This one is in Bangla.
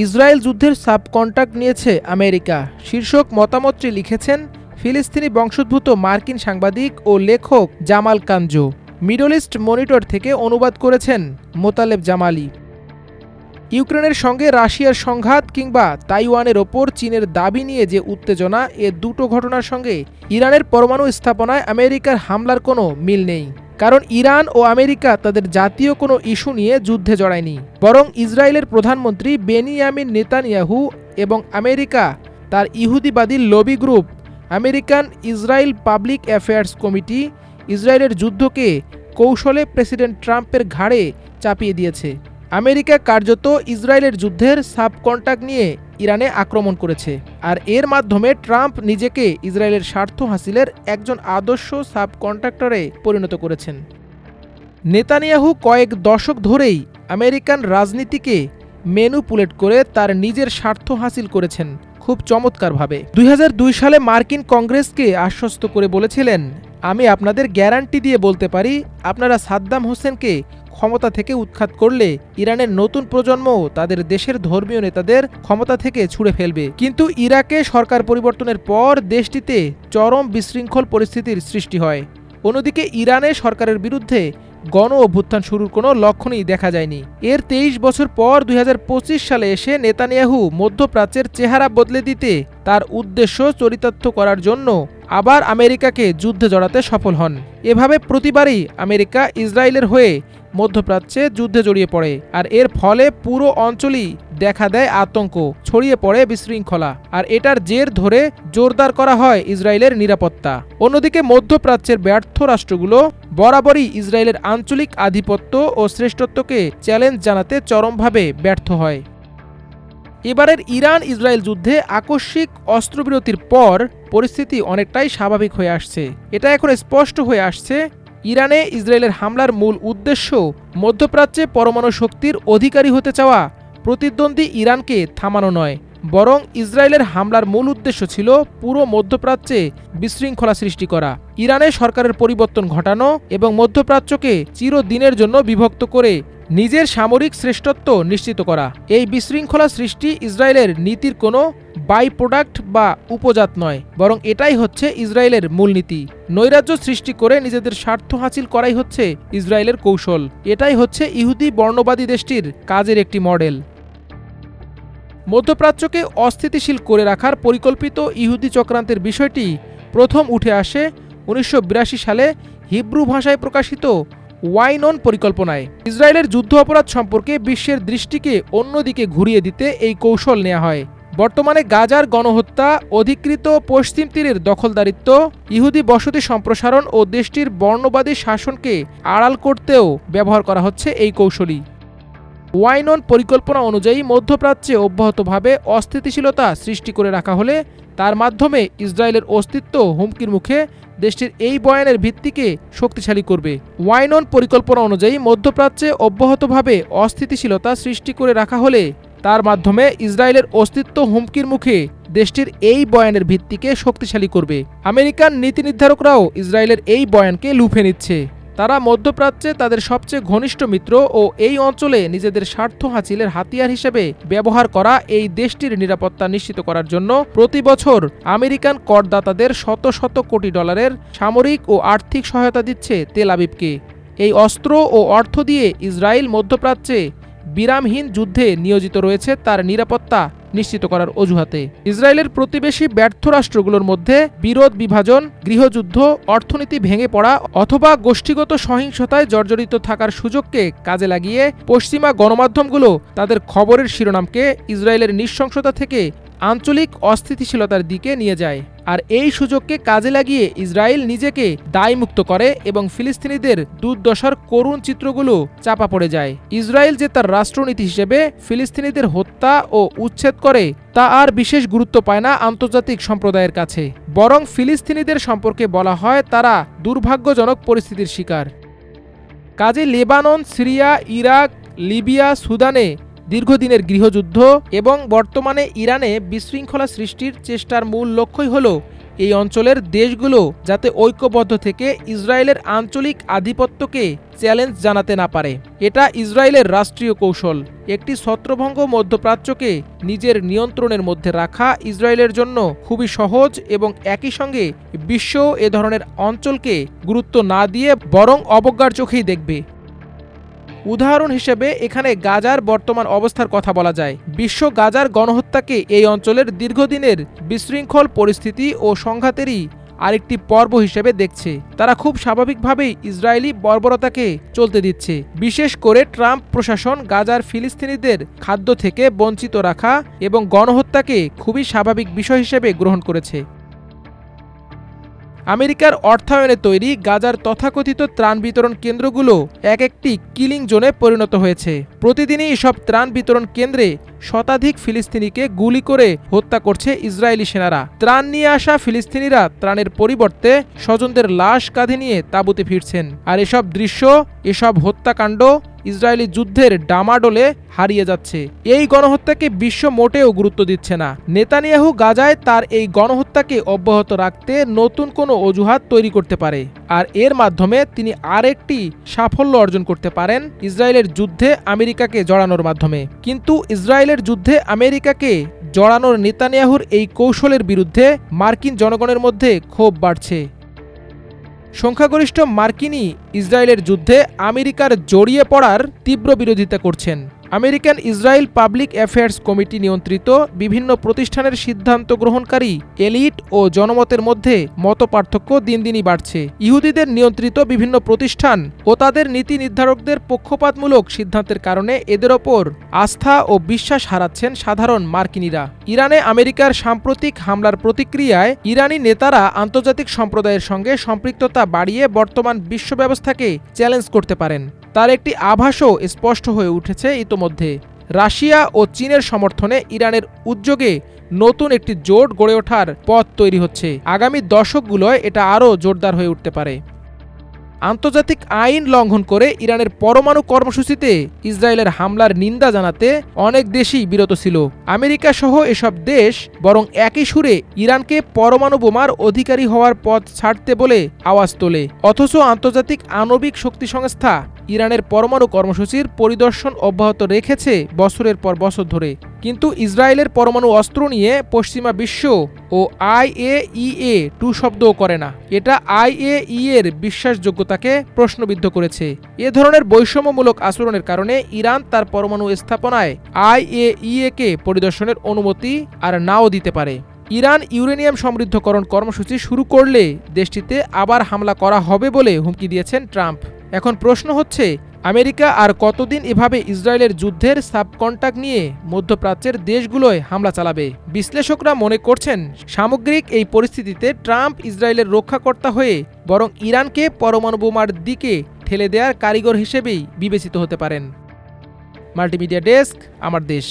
ইসরায়েল যুদ্ধের সাবকন্ট্রাক্ট নিয়েছে আমেরিকা শীর্ষক মতামতটি লিখেছেন ফিলিস্তিনি বংশোদ্ভূত মার্কিন সাংবাদিক ও লেখক জামাল কানজো। মিডল ইস্ট মনিটর থেকে অনুবাদ করেছেন মোতালেব জামালি। ইউক্রেনের সঙ্গে রাশিয়ার সংঘাত কিংবা তাইওয়ানের ওপর চীনের দাবি নিয়ে যে উত্তেজনা, এ দুটো ঘটনার সঙ্গে ইরানের পরমাণু স্থাপনায় আমেরিকার হামলার কোনো মিল নেই। কারণ ইরান ও আমেরিকা তাদের জাতীয় কোনো ইস্যু নিয়ে যুদ্ধে জড়ায়নি, বরং ইসরায়েলের প্রধানমন্ত্রী বেনিয়ামিন নেতানিয়াহু এবং আমেরিকা তার ইহুদিবাদী lobby group American Israel public affairs committee ইসরায়েলের যুদ্ধকে কৌশলে প্রেসিডেন্ট ট্রাম্পের ঘাড়ে চাপিয়ে দিয়েছে। আমেরিকা কার্যত ইসরায়েলের যুদ্ধের সাবকন্ট্রাক্ট নিয়ে ইরানে আক্রমণ করেছে, আর এর মাধ্যমে ট্রাম্প নিজেকে ইসরায়েলের স্বার্থ হাসিলের একজন আদর্শ সাবকন্ট্রাক্টরে পরিণত করেছেন। নেতানিয়াহু কয়েক দশক ধরেই আমেরিকান রাজনীতিকে ম্যানিপুলেট করে তার নিজের স্বার্থ হাসিল করেছেন খুব চমৎকারভাবে। 2002 সালে মার্কিন কংগ্রেসকে আশ্বস্ত করে বলেছিলেন, আমি আপনাদের গ্যারান্টি দিয়ে বলতে পারি আপনারা সাদ্দাম হোসেনকে ক্ষমতা থেকে উৎখাত করলে ইরানের নতুন প্রজন্ম তাদের দেশের ধর্মীয় নেতাদের ক্ষমতা থেকে ছুঁড়ে ফেলবে। কিন্তু ইরাকে সরকার পরিবর্তনের পর দেশটিতে চরম বিশৃঙ্খল পরিস্থিতির সৃষ্টি হয়। অন্যদিকে ইরানে সরকারের বিরুদ্ধে গণ অভ্যুত্থান শুরুর কোনো লক্ষণই দেখা যায়নি। এর 23 বছর পর 2025 সালে এসে নেতানিয়াহু মধ্যপ্রাচ্যের চেহারা বদলে দিতে তার উদ্দেশ্য চরিতার্থ করার জন্য আবার আমেরিকাকে যুদ্ধে জড়াতে সফল হন। এভাবে প্রতিবারই আমেরিকা ইসরায়েলের হয়ে মধ্যপ্রাচ্যে যুদ্ধে জড়িয়ে পড়ে, আর এর ফলে পুরো অঞ্চলই দেখা দেয় আতঙ্ক, ছড়িয়ে পড়ে বিশৃঙ্খলা, আর এটার জের ধরে জোরদার করা হয় ইসরায়েলের নিরাপত্তা। অন্যদিকে মধ্যপ্রাচ্যের ব্যর্থ রাষ্ট্রগুলো বরাবরই ইসরায়েলের আঞ্চলিক আধিপত্য ও শ্রেষ্ঠত্বকে চ্যালেঞ্জ জানাতে চরমভাবে ব্যর্থ হয়। এবারের ইরান ইসরায়েল যুদ্ধে আকস্মিক অস্ত্রবিরতির পর পরিস্থিতি অনেকটাই স্বাভাবিক হয়ে আসছে। এটা এখন স্পষ্ট হয়ে আসছে ইরানে ইসরায়েলের হামলার মূল উদ্দেশ্য মধ্যপ্রাচ্যে পরমাণু শক্তির অধিকারী হতে চাওয়া প্রতিদ্বন্দ্বী ইরানকে থামানো নয়, বরং ইসরায়েলের হামলার মূল উদ্দেশ্য ছিল পুরো মধ্যপ্রাচ্যে বিশৃঙ্খলা সৃষ্টি করা, ইরানে সরকারের পরিবর্তন ঘটানো এবং মধ্যপ্রাচ্যকে চিরদিনের জন্য বিভক্ত করে নিজের সামরিক শ্রেষ্ঠত্ব নিশ্চিত করা। এই বিশৃঙ্খলা সৃষ্টি ইসরায়েলের নীতির কোনো বাই প্রোডাক্ট বা উপজাত নয়, বরং এটাই হচ্ছে ইসরায়েলের মূলনীতি। নৈরাজ্য সৃষ্টি করে নিজেদের স্বার্থ হাসিল করাই হচ্ছে ইসরায়েলের কৌশল। এটাই হচ্ছে ইহুদি বর্ণবাদী দেশটির কাজের একটি মডেল। মধ্যপ্রাচ্যকে অস্থিতিশীল করে রাখার পরিকল্পিত ইহুদি চক্রান্তের বিষয়টি প্রথম উঠে আসে 1982 সালে হিব্রু ভাষায় প্রকাশিত ওয়াইনন পরিকল্পনায়। ইসরায়েলের যুদ্ধ অপরাধ সম্পর্কে বিশ্বের দৃষ্টিকে অন্যদিকে ঘুরিয়ে দিতে এই কৌশল নেওয়া হয়। বর্তমানে গাজার গণহত্যা, অধিকৃত পশ্চিম তীরের দখলদারিত্ব, ইহুদি বসতি সম্প্রসারণ ও দেশটির বর্ণবাদী শাসনকে আড়াল করতেও ব্যবহার করা হচ্ছে এই কৌশলই। ওয়াইনন পরিকল্পনা অনুযায়ী মধ্যপ্রাচ্যে অব্যাহতভাবে অস্থিতিশীলতা সৃষ্টি করে রাখা হলে তার মাধ্যমে ইসরায়েলের অস্তিত্ব হুমকির মুখে দেশটির এই বয়ানের ভিত্তিকে শক্তিশালী করবে। ওয়াইনন পরিকল্পনা অনুযায়ী মধ্যপ্রাচ্যে অব্যাহতভাবে অস্থিতিশীলতা সৃষ্টি করে রাখা হলে তার মাধ্যমে ইসরায়েলের অস্তিত্ব হুমকির মুখে দেশটির এই বয়ানের ভিত্তিকে শক্তিশালী করবে। আমেরিকান নীতি নির্ধারকরাও ইসরায়েলের এই বয়ানকে লুফে নিচ্ছে। তারা মধ্যপ্রাচ্যে তাদের সবচেয়ে ঘনিষ্ঠ মিত্র ও এই অঞ্চলে নিজেদের স্বার্থ হাসিলের হাতিয়ার হিসেবে ব্যবহার করা এই দেশটির নিরাপত্তা নিশ্চিত করার জন্য প্রতি বছর আমেরিকান করদাতাদের শত শত কোটি ডলারের সামরিক ও আর্থিক সহায়তা দিচ্ছে তেল আবিবকে। এই অস্ত্র ও অর্থ দিয়ে ইসরায়েল মধ্যপ্রাচ্যে বিরামহীন যুদ্ধে নিয়োজিত রয়েছে তার নিরাপত্তা নিশ্চিত করার অজুহাতে। ইসরায়েলের প্রতিবেশী ব্যর্থ রাষ্ট্রগুলোর মধ্যে বিরোধ, বিভাজন, গৃহযুদ্ধ, অর্থনীতি ভেঙে পড়া অথবা গোষ্ঠীগত সহিংসতায় জর্জরিত থাকার সুযোগকে কাজে লাগিয়ে পশ্চিমা গণমাধ্যমগুলো তাদের খবরের শিরোনামকে ইসরায়েলের নৃশংসতা থেকে আঞ্চলিক অস্থিতিশীলতার দিকে নিয়ে যায়, আর এই সুযোগকে কাজে লাগিয়ে ইসরায়েল নিজেকে দায়মুক্ত করে এবং ফিলিস্তিনিদের দুর্দশার করুণ চিত্রগুলো চাপা পড়ে যায়। ইসরায়েল যে তার রাষ্ট্রনীতি হিসেবে ফিলিস্তিনিদের হত্যা ও উচ্ছেদ করে তা আর বিশেষ গুরুত্ব পায় না আন্তর্জাতিক সম্প্রদায়ের কাছে, বরং ফিলিস্তিনিদের সম্পর্কে বলা হয় তারা দুর্ভাগ্যজনক পরিস্থিতির শিকার। কাজে লেবানন, সিরিয়া, ইরাক, লিবিয়া, সুদানে দীর্ঘদিনের গৃহযুদ্ধ এবং বর্তমানে ইরানে বিশৃঙ্খলা সৃষ্টির চেষ্টার মূল লক্ষ্যই হল এই অঞ্চলের দেশগুলো যাতে ঐক্যবদ্ধ থেকে ইসরায়েলের আঞ্চলিক আধিপত্যকে চ্যালেঞ্জ জানাতে না পারে। এটা ইসরায়েলের রাষ্ট্রীয় কৌশল। একটি ছত্রভঙ্গ মধ্যপ্রাচ্যকে নিজের নিয়ন্ত্রণের মধ্যে রাখা ইসরায়েলের জন্য খুবই সহজ এবং একই সঙ্গে বিশ্ব এ ধরনের অঞ্চলকে গুরুত্ব না দিয়ে বরং অবজ্ঞার চোখেই দেখবে। উদাহরণ হিসেবে এখানে গাজার বর্তমান অবস্থার কথা বলা যায়। বিশ্ব গাজার গণহত্যাকে এই অঞ্চলের দীর্ঘদিনের বিশৃঙ্খল পরিস্থিতি ও সংঘাতেরই আরেকটি পর্ব হিসেবে দেখছে। তারা খুব স্বাভাবিকভাবেই ইসরায়েলি বর্বরতাকে চলতে দিচ্ছে। বিশেষ করে ট্রাম্প প্রশাসন গাজার ফিলিস্তিনিদের খাদ্য থেকে বঞ্চিত রাখা এবং গণহত্যাকে খুবই স্বাভাবিক বিষয় হিসেবে গ্রহণ করেছে। আমেরিকার অর্থায়নে তৈরি গাজার তথাকথিত ত্রাণ বিতরণ কেন্দ্রগুলো এক একটি কিলিং জোনে পরিণত হয়েছে। প্রতিদিনই এসব ত্রাণ বিতরণ কেন্দ্রে শতাধিক ফিলিস্তিনিকে গুলি করে হত্যা করছে ইসরায়েলি সেনারা। ত্রাণ নিয়ে আসা ফিলিস্তিনিরা ত্রাণের পরিবর্তে স্বজনদের লাশ কাঁধে নিয়ে তাঁবুতে ফিরছেন। আর এসব দৃশ্য, এসব হত্যাকাণ্ড ইসরায়েলি যুদ্ধের ডামাডোলে হারিয়ে যাচ্ছে। এই গণহত্যাকে বিশ্ব মোটেও গুরুত্ব দিচ্ছে না। নেতানিয়াহু গাজায় তার এই গণহত্যাকে অব্যাহত রাখতে নতুন কোনো অজুহাত তৈরি করতে পারে, আর এর মাধ্যমে তিনি আরেকটি সাফল্য অর্জন করতে পারেন ইসরায়েলের যুদ্ধে আমেরিকাকে জড়ানোর মাধ্যমে। কিন্তু ইসরায়েলের যুদ্ধে আমেরিকাকে জড়ানোর নেতানিয়াহুর এই কৌশলের বিরুদ্ধে মার্কিন জনগণের মধ্যে ক্ষোভ বাড়ছে। সংখ্যাগরিষ্ঠ মার্কিনই ইসরায়েলের যুদ্ধে আমেরিকার জড়িয়ে পড়ার তীব্র বিরোধিতা করছেন। American Israel public affairs committee নিয়ন্ত্রিত বিভিন্ন প্রতিষ্ঠানের সিদ্ধান্ত গ্রহণকারী এলিট ও জনমতের মধ্যে মতপার্থক্য দিন দিনই বাড়ছে। ইহুদিদের নিয়ন্ত্রিত বিভিন্ন প্রতিষ্ঠান ও তাদের নীতি নির্ধারকদের পক্ষপাতমূলক সিদ্ধান্তের কারণে এদের ওপর আস্থা ও বিশ্বাস হারাচ্ছেন সাধারণ মার্কিনিরা। ইরানে আমেরিকার সাম্প্রতিক হামলার প্রতিক্রিয়ায় ইরানি নেতারা আন্তর্জাতিক সম্প্রদায়ের সঙ্গে সম্পৃক্ততা বাড়িয়ে বর্তমান বিশ্ব ব্যবস্থাকে চ্যালেঞ্জ করতে পারেন। তার একটি আভাসও স্পষ্ট হয়ে উঠেছে ইতোমধ্যে। রাশিয়া ও চীনের সমর্থনে ইরানের উদ্যোগে নতুন একটি জোট গড়ে ওঠার পথ তৈরি হচ্ছে। আগামী দশকগুলোয় এটা আরও জোরদার হয়ে উঠতে পারে। আন্তর্জাতিক আইন লঙ্ঘন করে ইরানের পরমাণু কর্মসূচিতে ইসরায়েলের হামলার নিন্দা জানাতে অনেক দেশই বিরত ছিল। আমেরিকা সহ এসব দেশ বরং একই সুরে ইরানকে পরমাণু বোমার অধিকারী হওয়ার পথ ছাড়তে বলে আওয়াজ তোলে। অথচ আন্তর্জাতিক আণবিক শক্তি সংস্থা ইরানের পরমাণু কর্মসূচির পরিদর্শন অব্যাহত রেখেছে বছরের পর বছর ধরে। কিন্তু ইসরায়েলের পরমাণু অস্ত্র নিয়ে পশ্চিমা বিশ্ব ও IAEA টু শব্দও করে না। এটা IAEA এর বিশ্বাসযোগ্যতাকে প্রশ্নবিদ্ধ করেছে। এ ধরনের বৈষম্যমূলক আচরণের কারণে ইরান তার পরমাণু স্থাপনায় IAEA কে পরিদর্শনের অনুমতি আর নাও দিতে পারে। ইরান ইউরেনিয়াম সমৃদ্ধকরণ কর্মসূচি শুরু করলে দেশটিতে আবার হামলা করা হবে বলে হুমকি দিয়েছেন ট্রাম্প। এখন প্রশ্ন হচ্ছে, আমেরিকা আর কতদিন এভাবে ইসরায়েলের যুদ্ধের সাবকন্ট্রাক্ট নিয়ে মধ্যপ্রাচ্যের দেশগুলোয় হামলা চালাবে? বিশ্লেষকরা মনে করছেন, সামগ্রিক এই পরিস্থিতিতে ট্রাম্প ইসরায়েলের রক্ষাকর্তা হয়ে বরং ইরানকে পরমাণু বোমার দিকে ঠেলে দেওয়ার কারিগর হিসেবেই বিবেচিত হতে পারেন। মাল্টিমিডিয়া ডেস্ক, আমার দেশ।